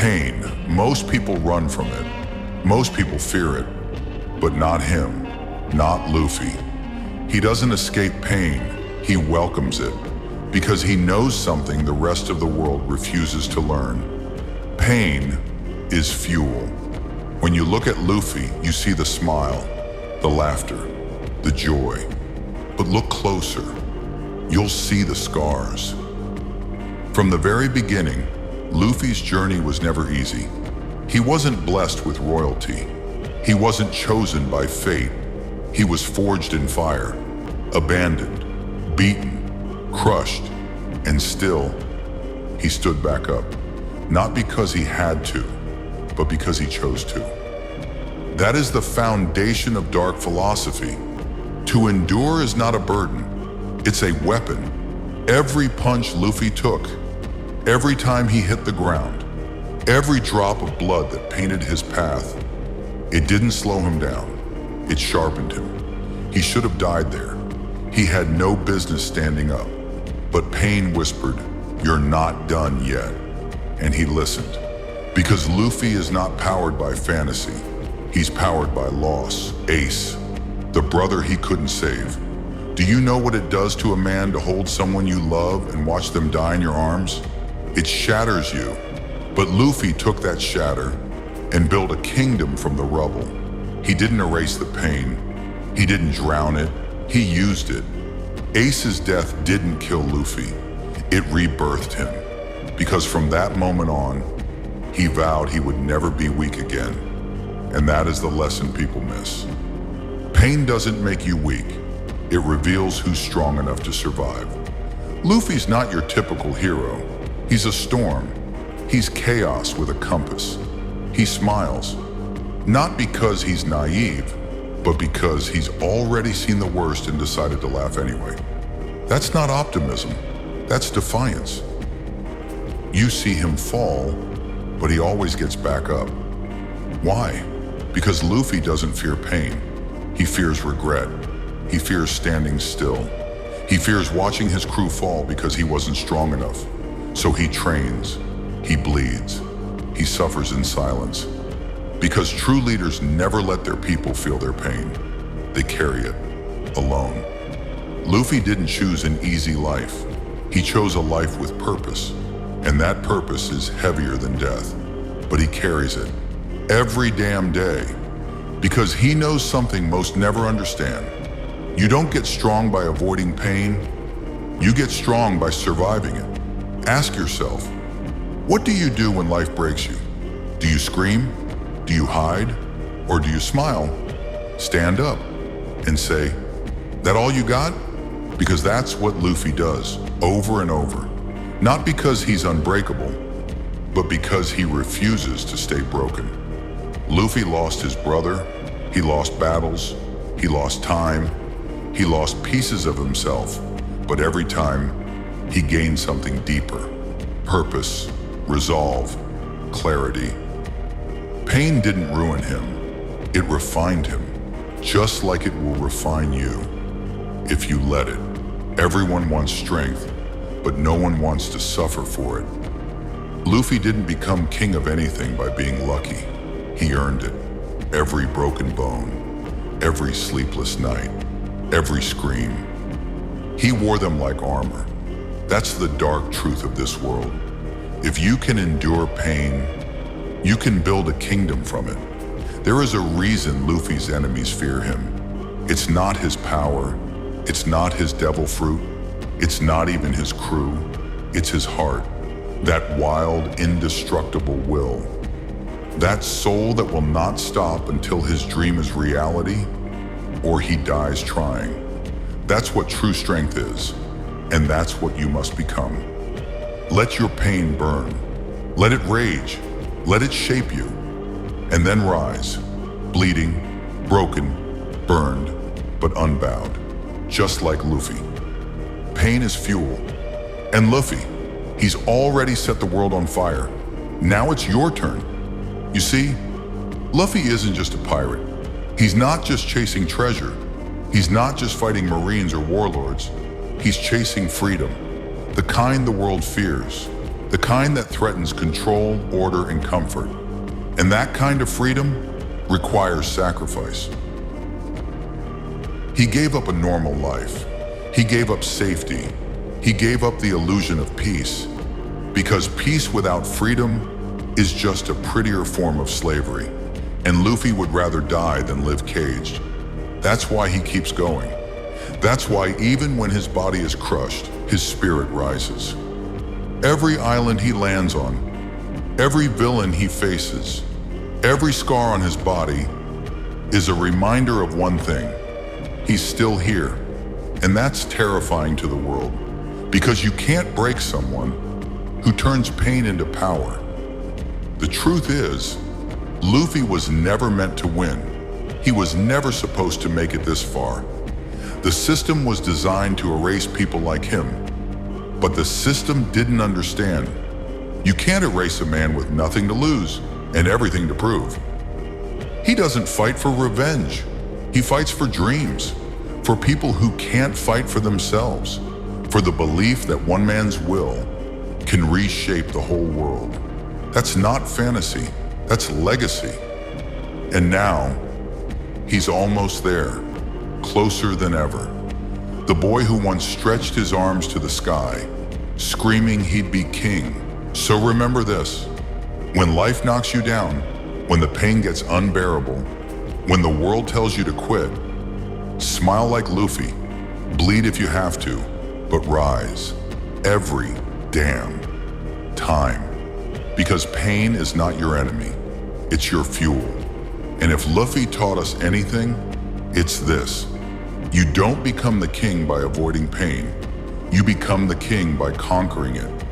Pain. Most people run from it. Most people fear it. But not him. Not Luffy. He doesn't escape pain. He welcomes it. Because he knows something the rest of the world refuses to learn. Pain is fuel. When you look at Luffy, you see the smile, the laughter, the joy. But look closer. You'll see the scars. From the very beginning, Luffy's journey was never easy. He wasn't blessed with royalty. He wasn't chosen by fate. He was forged in fire, abandoned, beaten, crushed, and still, he stood back up. Not because he had to, but because he chose to. That is the foundation of dark philosophy. To endure is not a burden, it's a weapon. Every punch Luffy took, every time he hit the ground, every drop of blood that painted his path, it didn't slow him down, it sharpened him. He should have died there. He had no business standing up. But pain whispered, "You're not done yet." And he listened. Because Luffy is not powered by fantasy. He's powered by loss. Ace, the brother he couldn't save. Do you know what it does to a man to hold someone you love and watch them die in your arms? It shatters you. But Luffy took that shatter and built a kingdom from the rubble. He didn't erase the pain. He didn't drown it. He used it. Ace's death didn't kill Luffy. It rebirthed him. Because from that moment on, he vowed he would never be weak again. And that is the lesson people miss. Pain doesn't make you weak. It reveals who's strong enough to survive. Luffy's not your typical hero. He's a storm. He's chaos with a compass. He smiles. Not because he's naive, but because he's already seen the worst and decided to laugh anyway. That's not optimism. That's defiance. You see him fall, but he always gets back up. Why? Because Luffy doesn't fear pain. He fears regret. He fears standing still. He fears watching his crew fall because he wasn't strong enough. So he trains. He bleeds. He suffers in silence. Because true leaders never let their people feel their pain. They carry it, alone. Luffy didn't choose an easy life. He chose a life with purpose. And that purpose is heavier than death. But he carries it, every damn day. Because he knows something most never understand. You don't get strong by avoiding pain. You get strong by surviving it. Ask yourself, what do you do when life breaks you? Do you scream? Do you hide? Or do you smile, stand up, and say, that all you got? Because that's what Luffy does, over and over. Not because he's unbreakable, but because he refuses to stay broken. Luffy lost his brother, he lost battles, he lost time, he lost pieces of himself, but every time, he gained something deeper. Purpose, resolve, clarity. Pain didn't ruin him, it refined him, just like it will refine you, if you let it. Everyone wants strength, but no one wants to suffer for it. Luffy didn't become king of anything by being lucky. He earned it. Every broken bone, every sleepless night, every scream. He wore them like armor. That's the dark truth of this world. If you can endure pain, you can build a kingdom from it. There is a reason Luffy's enemies fear him. It's not his power. It's not his devil fruit. It's not even his crew. It's his heart. That wild, indestructible will. That soul that will not stop until his dream is reality or he dies trying. That's what true strength is. And that's what you must become. Let your pain burn. Let it rage. Let it shape you. And then rise, bleeding, broken, burned, but unbowed, just like Luffy. Pain is fuel. And Luffy, he's already set the world on fire. Now it's your turn. You see, Luffy isn't just a pirate. He's not just chasing treasure. He's not just fighting Marines or warlords. He's chasing freedom, the kind the world fears, the kind that threatens control, order, and comfort. And that kind of freedom requires sacrifice. He gave up a normal life. He gave up safety. He gave up the illusion of peace. Because peace without freedom is just a prettier form of slavery. And Luffy would rather die than live caged. That's why he keeps going. That's why even when his body is crushed, his spirit rises. Every island he lands on, every villain he faces, every scar on his body is a reminder of one thing. He's still here. And that's terrifying to the world. Because you can't break someone who turns pain into power. The truth is, Luffy was never meant to win. He was never supposed to make it this far. The system was designed to erase people like him. But the system didn't understand. You can't erase a man with nothing to lose and everything to prove. He doesn't fight for revenge. He fights for dreams, for people who can't fight for themselves, for the belief that one man's will can reshape the whole world. That's not fantasy, that's legacy. And now, he's almost there, closer than ever. The boy who once stretched his arms to the sky, screaming he'd be king. So remember this, when life knocks you down, when the pain gets unbearable, when the world tells you to quit, smile like Luffy, bleed if you have to, but rise every damn time. Because pain is not your enemy, it's your fuel. And if Luffy taught us anything, it's this. You don't become the king by avoiding pain. You become the king by conquering it.